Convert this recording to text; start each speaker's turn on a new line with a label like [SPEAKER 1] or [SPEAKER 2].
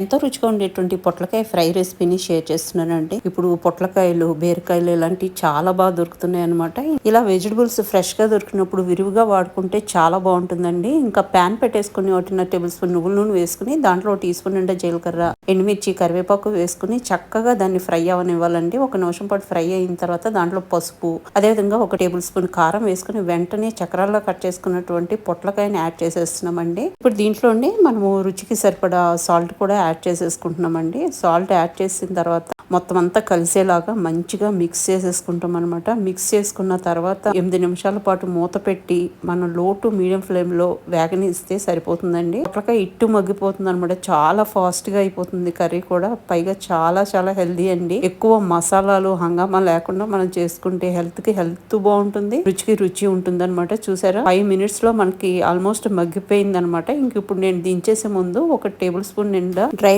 [SPEAKER 1] ఎంతో రుచిగా ఉండేటువంటి పొట్లకాయ ఫ్రై రెసిపీని షేర్ చేస్తున్నానండి. ఇప్పుడు పొట్లకాయలు, బీరకాయలు ఇలాంటివి చాలా బాగా దొరుకుతున్నాయి అనమాట. ఇలా వెజిటబుల్స్ ఫ్రెష్ గా దొరికినప్పుడు విరివిగా వాడుకుంటే చాలా బాగుంటుందండి. ఇంకా ప్యాన్ పెట్టేసుకుని 1.5 టేబుల్ స్పూన్ నువ్వుల నూనె వేసుకుని దాంట్లో టీ స్పూన్ నిండా జీలకర్ర, ఎండుమిర్చి, కరివేపాకు వేసుకుని చక్కగా దాన్ని ఫ్రై అవనివ్వాలండి. 1 నిమిషం పాటు ఫ్రై అయిన తర్వాత దాంట్లో పసుపు, అదేవిధంగా 1 టేబుల్ స్పూన్ కారం వేసుకుని వెంటనే చక్రాల్లో కట్ చేసుకున్నటువంటి పొట్లకాయని యాడ్ చేసేస్తున్నామండి. ఇప్పుడు దీంట్లోనే మనము రుచికి సరిపడా సాల్ట్ కూడా యాడ్ చేసేసుకుంటున్నామండి. సాల్ట్ యాడ్ చేసిన తర్వాత మొత్తం అంతా కలిసేలాగా మంచిగా మిక్స్ చేసేసుకుంటాం అనమాట. మిక్స్ చేసుకున్న తర్వాత 8 నిమిషాల పాటు మూత పెట్టి మనం లో టు మీడియం ఫ్లేమ్ లో వేగనిస్తే సరిపోతుందండి. పొట్లకాయ ఇట్టు మగ్గిపోతుంది అనమాట. చాలా ఫాస్ట్ గా అయిపోతుంది కర్రీ కూడా. పైగా చాలా చాలా హెల్దీ అండి. ఎక్కువ మసాలాలు హంగామా లేకుండా మనం చేసుకుంటే హెల్త్ కి హెల్త్ బాగుంటుంది, రుచికి రుచి ఉంటుంది అనమాట. చూసారా 5 మినిట్స్ లో మనకి ఆల్మోస్ట్ మగ్గిపోయింది అనమాట. ఇంక ఇప్పుడు నేను దించేసే ముందు 1 టేబుల్ స్పూన్ నిండా